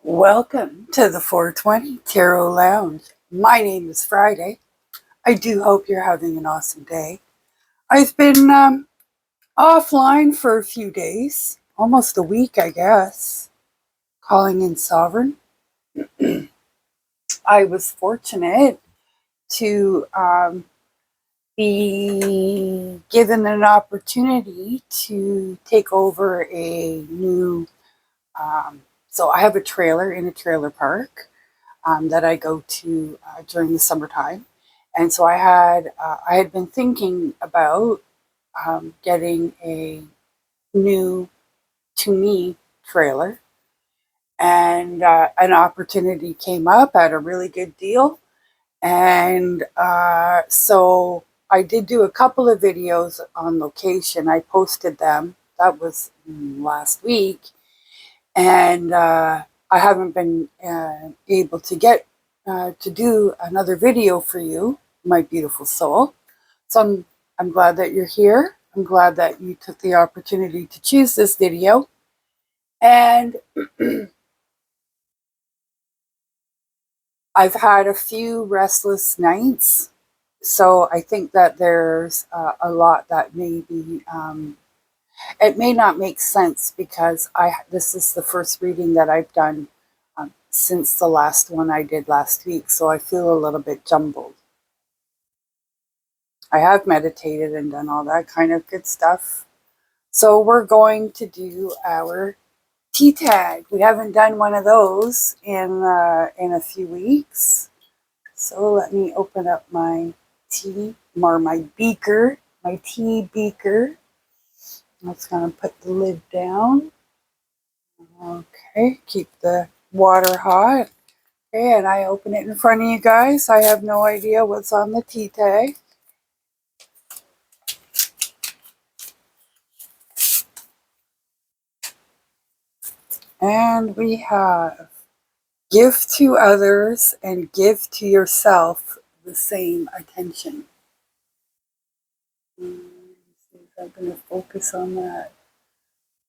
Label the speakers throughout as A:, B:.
A: Welcome to the 420 Tarot Lounge. My name is Friday. I do hope you're having an awesome day. I've been offline for a few days, almost a week, I guess, calling in Sovereign. I was fortunate to be given an opportunity to take over a new. So I have a trailer in a trailer park that I go to during the summertime, and so I had been thinking about getting a new to me trailer, and an opportunity came up at a really good deal, and so I did do a couple of videos on location. I posted them. That was last week, and I haven't been able to get to do another video for you, my beautiful soul. So I'm glad that you're here. I'm glad that you took the opportunity to choose this video. And I've had a few restless nights, so I think that there's a lot that may be it may not make sense because this is the first reading that I've done since the last one I did last week, so I feel a little bit jumbled. I have meditated and done all that kind of good stuff. So we're going to do our tea tag. We haven't done one of those in a few weeks. So let me open up my tea, or my beaker, my tea beaker. I'm just going to put the lid down. Okay, keep the water hot. Okay, and I open it in front of you guys. I have no idea what's on the tea tag. And we have give to others and give to yourself the same attention. Let's see if I'm going to focus on that.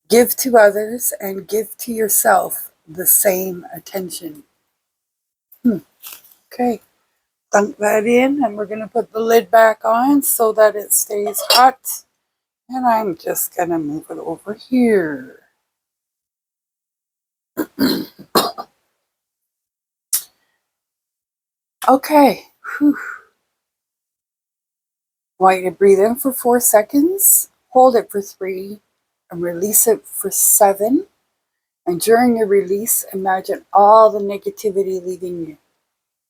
A: Give to others and give to yourself the same attention. Okay, dunk that in, and we're going to put the lid back on so that it stays hot. And I'm just going to move it over here. Okay. Whew. I want you to breathe in for 4 seconds, hold it for 3, and release it for 7. And during your release, imagine all the negativity leaving you.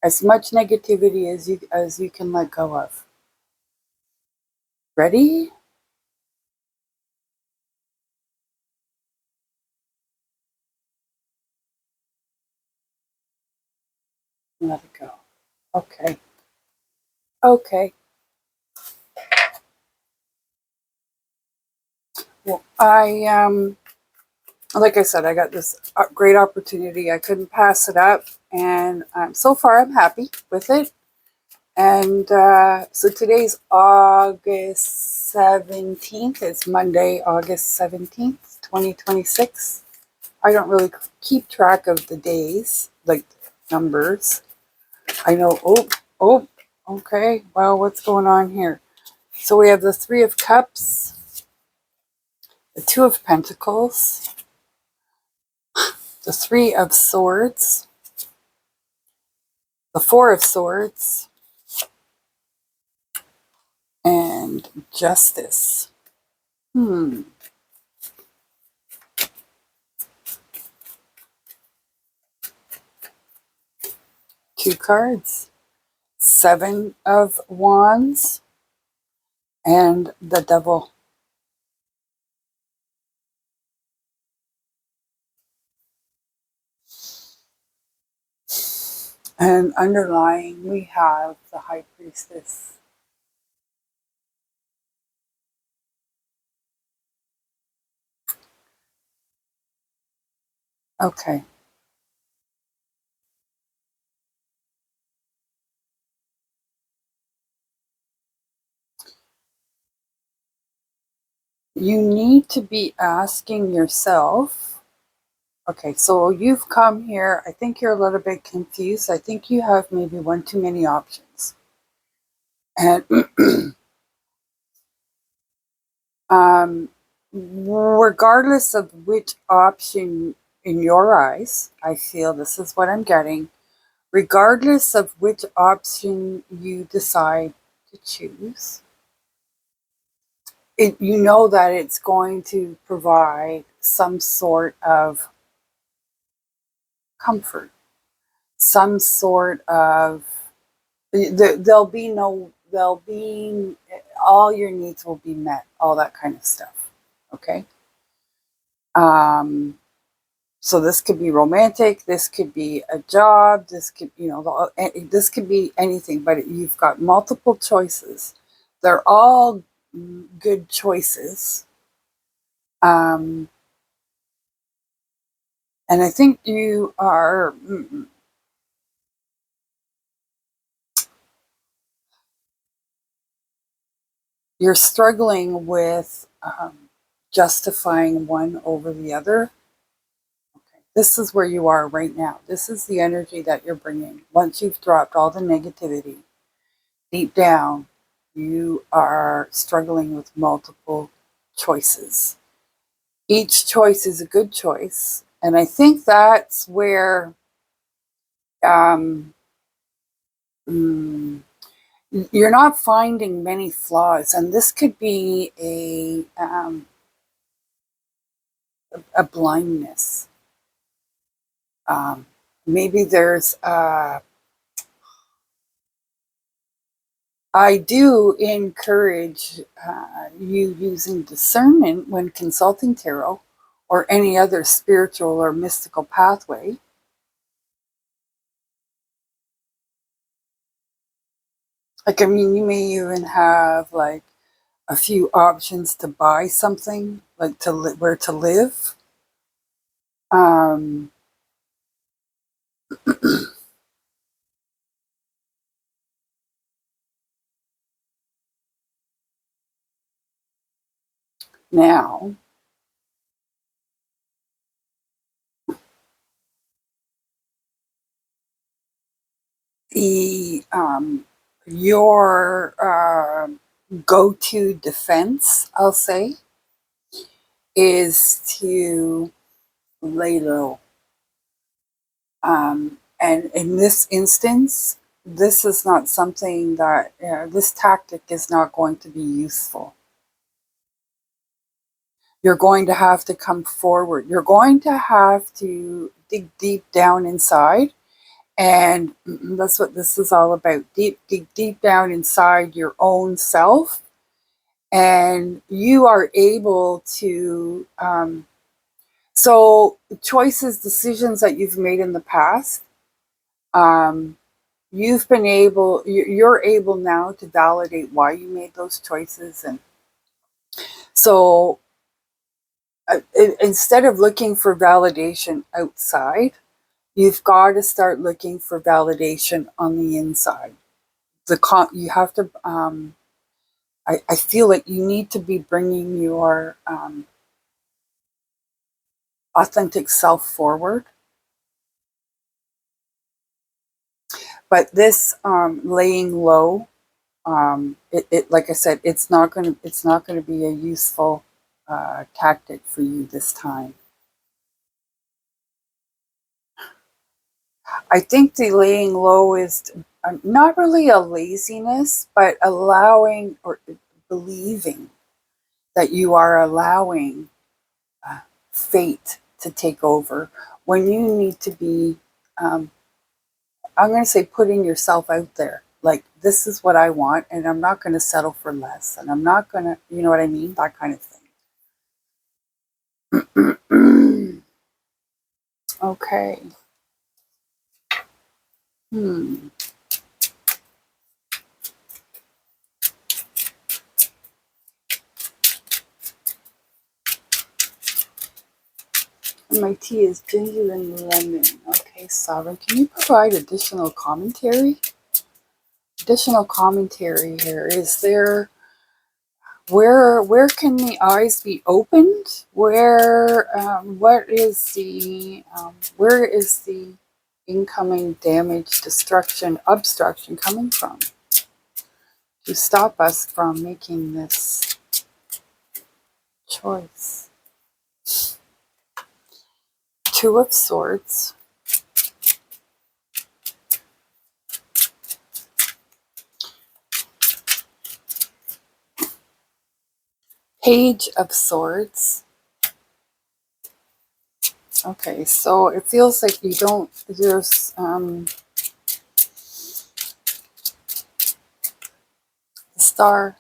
A: As much negativity as you can let go of. Ready? Let it go. Okay. Okay. Well, like I said, I got this great opportunity. I couldn't pass it up, and so far I'm happy with it. And so today's August 17th. It's Monday, August 17th, 2026. I don't really keep track of the days, like numbers. I know, okay, well, what's going on here? So we have the 3 of Cups, the 2 of Pentacles, the 3 of Swords, the 4 of Swords, and Justice. 2 cards, 7 of Wands, and the Devil. And underlying, we have the High Priestess. Okay. You need to be asking yourself, Okay, so you've come here. I think you're a little bit confused. I think you have maybe one too many options. And um, regardless of which option in your eyes, I feel this is what I'm getting. Regardless of which option you decide to choose, you know that it's going to provide some sort of comfort, some sort of there'll be all your needs will be met, all that kind of stuff. Okay. Um, so this could be romantic, this could be a job, this could, this could be anything, but you've got multiple choices. They're all good choices. Um, and I think you're struggling with justifying one over the other. Okay. This is where you are right now. This is the energy that you're bringing. Once you've dropped all the negativity, deep down, you are struggling with multiple choices. Each choice is a good choice. And I think that's where um, mm, you're not finding many flaws. And this could be a blindness. Um, maybe there's I do encourage you using discernment when consulting tarot or any other spiritual or mystical pathway. Like, I mean, you may even have like a few options to buy something, like where to live. Um, now, the your go-to defense, I'll say, is to lay low. And in this instance, this is not something that, this tactic is not going to be useful. You're going to have to come forward. You're going to have to dig deep down inside. And that's what this is all about. Dig deep down inside your own self. And you are able to, so choices, decisions that you've made in the past, um, you're able now to validate why you made those choices. And so instead of looking for validation outside, you've got to start looking for validation on the inside. You have to, I feel like you need to be bringing your authentic self forward. But this laying low, like I said, it's not going to be a useful tactic for you this time. I think the laying low is not really a laziness, but allowing or believing that you are allowing fate to take over when you need to be, um, I'm going to say, putting yourself out there. Like, this is what I want, and I'm not going to settle for less, and I'm not going to, you know what I mean? That kind of thing. Okay. Hmm. My tea is ginger and lemon. Okay, Sovereign, can you provide additional commentary? Additional commentary here. Is there Where can the eyes be opened? What is the where is the incoming damage, destruction, obstruction coming from to stop us from making this choice? Two of Swords, Page of Swords. Okay, so it feels like you don't, there's the Star.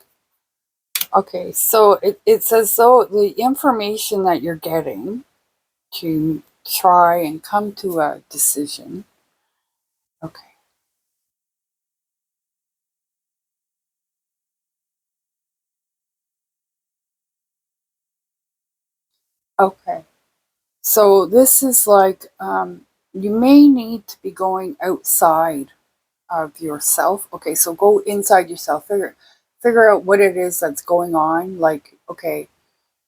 A: Okay, so it's as though the information that you're getting to try and come to a decision. Okay. Okay. So this is like you may need to be going outside of yourself. Okay, so go inside yourself. Figure out what it is that's going on. Like, okay,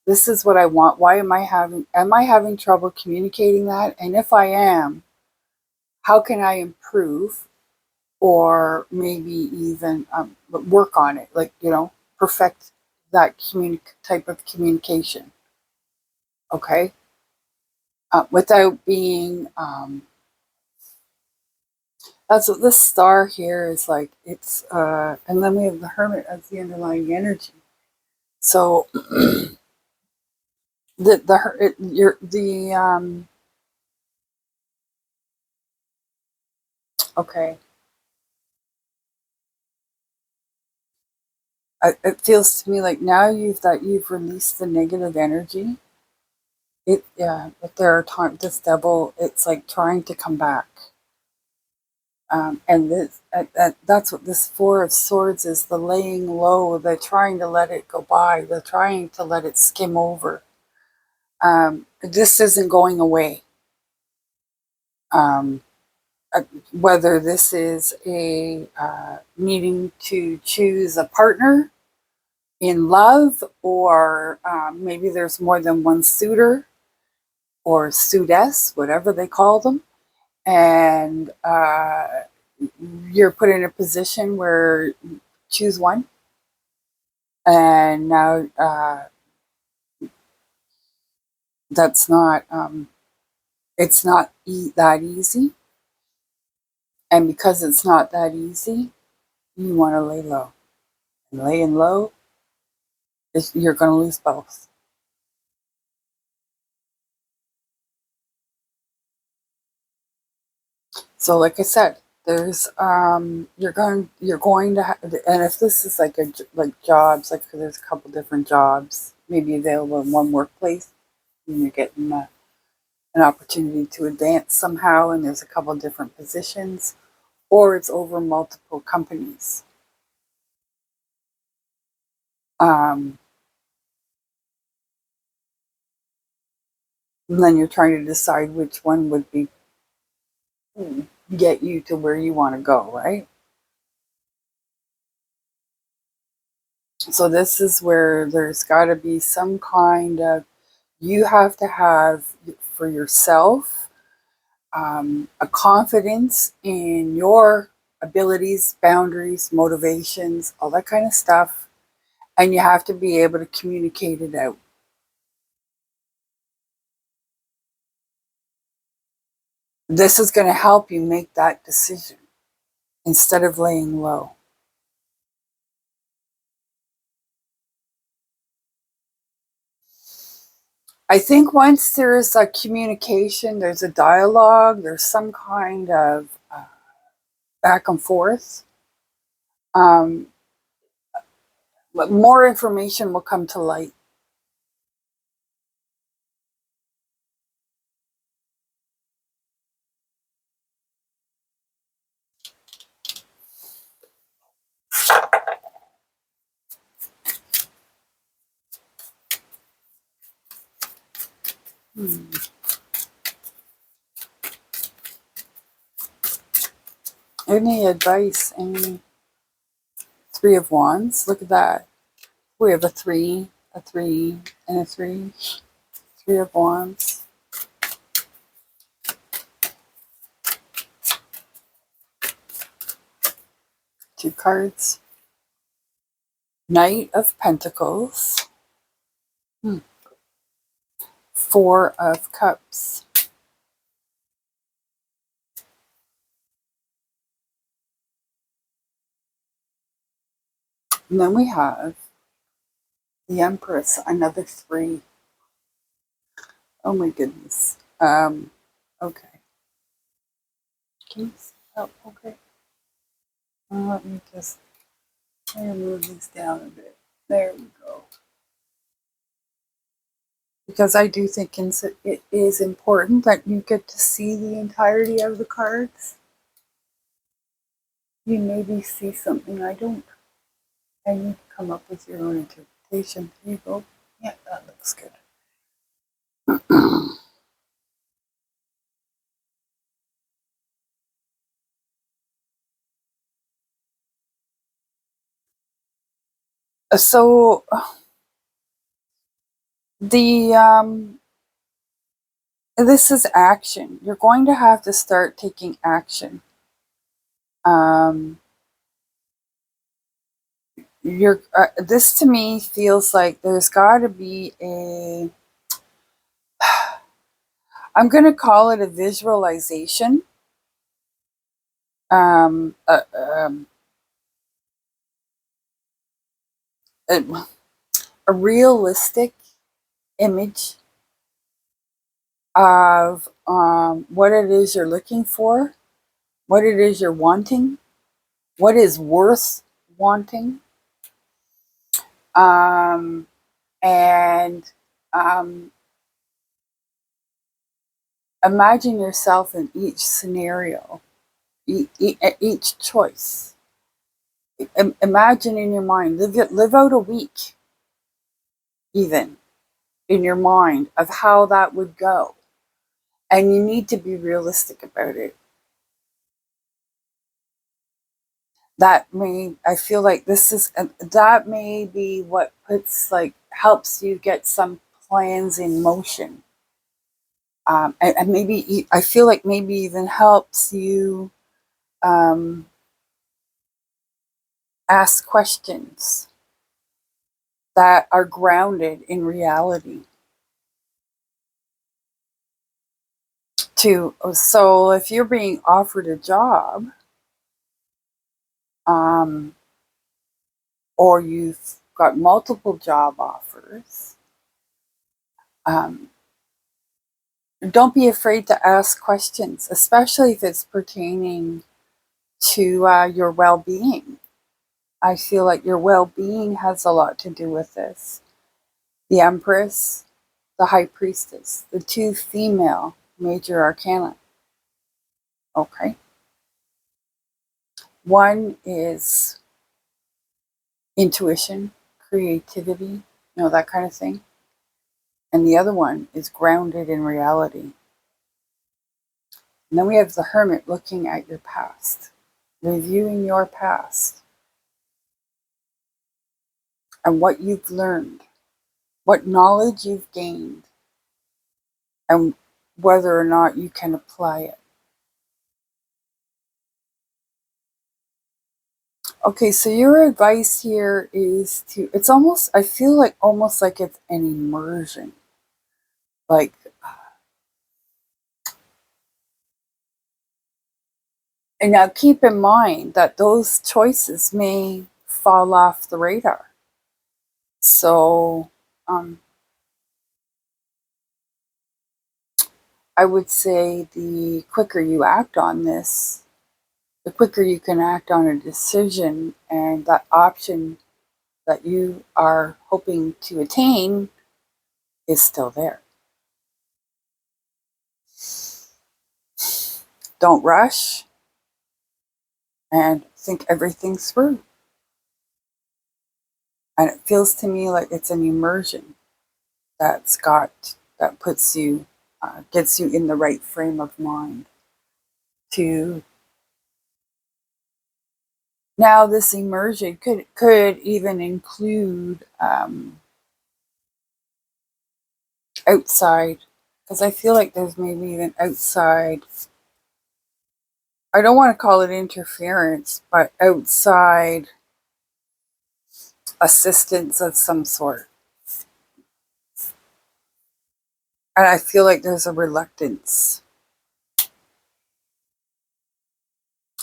A: this is what I want. Why am I having trouble communicating that? And if I am, how can I improve or maybe even work on it? Like, perfect that type of communication. Okay. Without being, that's what this Star here is like. It's, and then we have the Hermit as the underlying energy. So okay. It feels to me like now you've released the negative energy. Yeah, but there are times this devil, it's like trying to come back. And that's what this Four of Swords is, the laying low. They're trying to let it go by. They're trying to let it skim over. This isn't going away. Um, Whether this is a needing to choose a partner in love, or maybe there's more than one suitor or suitess, whatever they call them, and you're put in a position where choose one, and now that's not it's not that easy, and because it's not that easy, you want to lay low, and laying low is you're going to lose both. So like I said, there's you're going to and if this is like like jobs, like there's a couple different jobs maybe available in one workplace, and you're getting an opportunity to advance somehow, and there's a couple different positions, or it's over multiple companies. Um, and then you're trying to decide which one would be get you to where you want to go, right? So this is where there's got to be some kind of, you have to have for yourself a confidence in your abilities, boundaries, motivations, all that kind of stuff, and you have to be able to communicate it out. This is going to help you make that decision instead of laying low. I think once there's a communication, there's a dialogue, there's some kind of back and forth, um, more information will come to light. Hmm. Any advice? Any Three of Wands? Look at that. We have a 3, and a 3. 3 of Wands. Two cards. Knight of Pentacles. 4 of Cups. And then we have the Empress, another 3. Oh my goodness. Okay. Can you see? Oh, okay. Let me just move this down a bit. There we go. Because I do think it is important that you get to see the entirety of the cards. You maybe see something I don't. And you come up with your own interpretation. Here you go. Yeah, that looks good. So the this is action. You're going to have to start taking action. You're this to me feels like there's got to be a, I'm going to call it a visualization. Um, a, um, a, a realistic image of what it is you're looking for, what it is you're wanting, what is worth wanting, and imagine yourself in each scenario, each choice. Imagine in your mind, live out a week, even in your mind, of how that would go. And you need to be realistic about it. I feel like that may be what helps you get some plans in motion. And maybe, I feel like maybe even helps you ask questions that are grounded in reality. So if you're being offered a job, or you've got multiple job offers, don't be afraid to ask questions, especially if it's pertaining to your well-being. I feel like your well-being has a lot to do with this. The Empress, the High Priestess, the 2 female major arcana. Okay. One is intuition, creativity, that kind of thing. And the other one is grounded in reality. And then we have the Hermit looking at your past, reviewing your past and what you've learned, what knowledge you've gained, and whether or not you can apply it. Okay, so your advice here is it's almost, I feel like almost like it's an immersion. Like, and now keep in mind that those choices may fall off the radar. So, I would say the quicker you act on this, the quicker you can act on a decision, and that option that you are hoping to attain is still there. Don't rush and think everything through. And it feels to me like it's an immersion that puts you, gets you in the right frame of mind to Now this immersion could even include outside, because I feel like there's maybe even outside, I don't want to call it interference, but outside assistance of some sort. And I feel like there's a reluctance.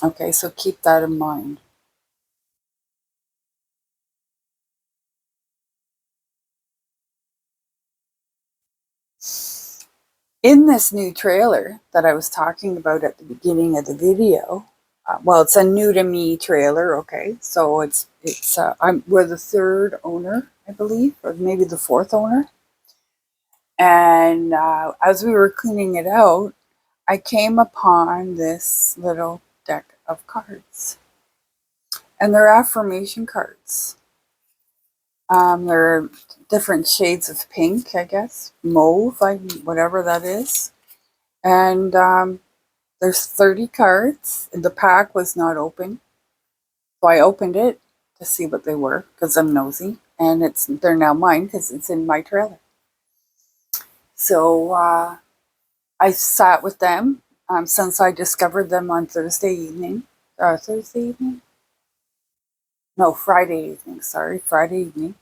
A: Okay, so keep that in mind. In this new trailer that I was talking about at the beginning of the video, well, it's a new to me trailer. Okay, so we're the third owner, I believe, or maybe the fourth owner. And as we were cleaning it out, I came upon this little deck of cards, and they're affirmation cards. They're different shades of pink, I guess, mauve, whatever that is. And there's 30 cards. The pack was not open, so I opened it to see what they were because I'm nosy, and they're now mine because it's in my trailer. So I sat with them since I discovered them on Thursday evening. Thursday evening? No, Friday evening. Sorry, Friday evening.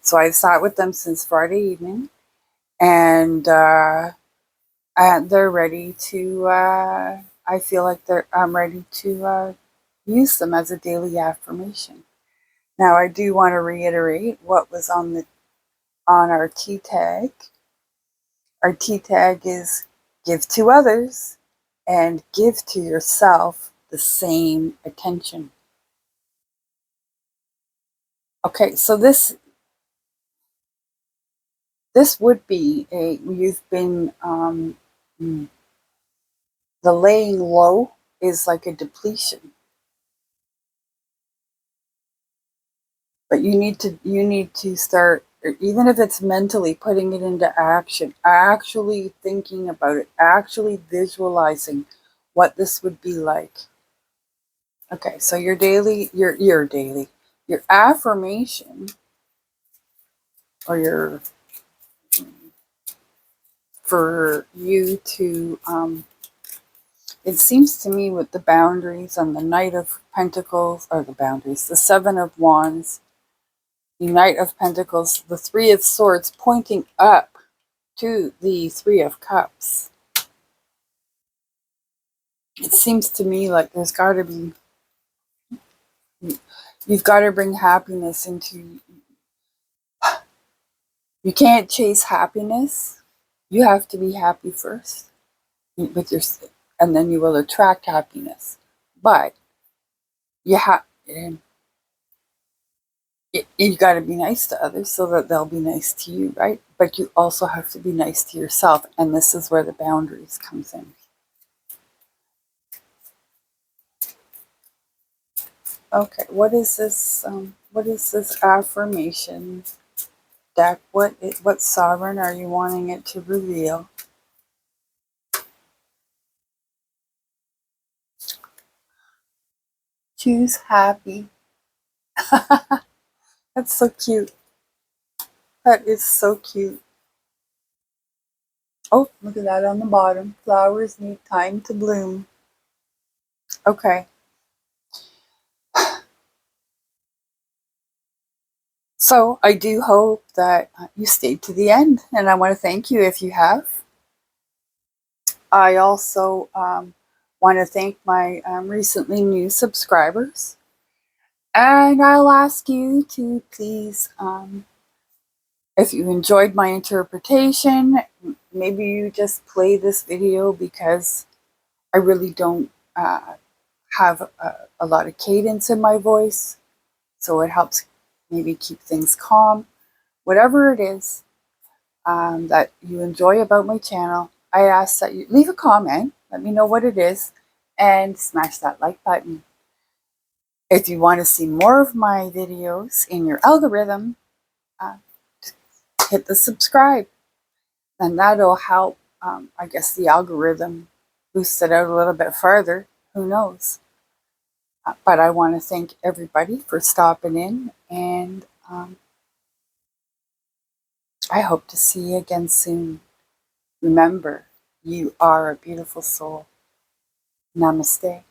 A: So I sat with them since Friday evening, and they're ready to. I feel like I'm ready to use them as a daily affirmation. Now, I do want to reiterate what was on our T tag. Our T tag is give to others and give to yourself the same attention. Okay, so this would be you've been the laying low is like a depletion, but you need to start, even if it's mentally putting it into action, actually thinking about it, actually visualizing what this would be like. Okay, so your affirmation, or for you to it seems to me with the boundaries on the Knight of Pentacles, or the Seven of Wands, the Knight of Pentacles, the Three of Swords pointing up to the Three of Cups. It seems to me like you've got to bring happiness into, you can't chase happiness. You have to be happy first with your, and then you will attract happiness. But you have, you got to be nice to others so that they'll be nice to you, right? But you also have to be nice to yourself, and this is where the boundaries comes in. Okay, what is this? What is this affirmation deck? What sovereign are you wanting it to reveal? Choose happy. That's so cute. That is so cute. Oh, look at that on the bottom. Flowers need time to bloom. Okay. So I do hope that you stayed to the end, and I want to thank you if you have. I also want to thank my recently new subscribers. And I'll ask you to please, if you enjoyed my interpretation, maybe you just play this video because I really don't have a lot of cadence in my voice. So it helps maybe keep things calm. Whatever it is that you enjoy about my channel, I ask that you leave a comment, let me know what it is, and smash that like button. If you want to see more of my videos in your algorithm, hit the subscribe, and that'll help, I guess, the algorithm boost it out a little bit further. Who knows? But I want to thank everybody for stopping in, and I hope to see you again soon. Remember, you are a beautiful soul. Namaste.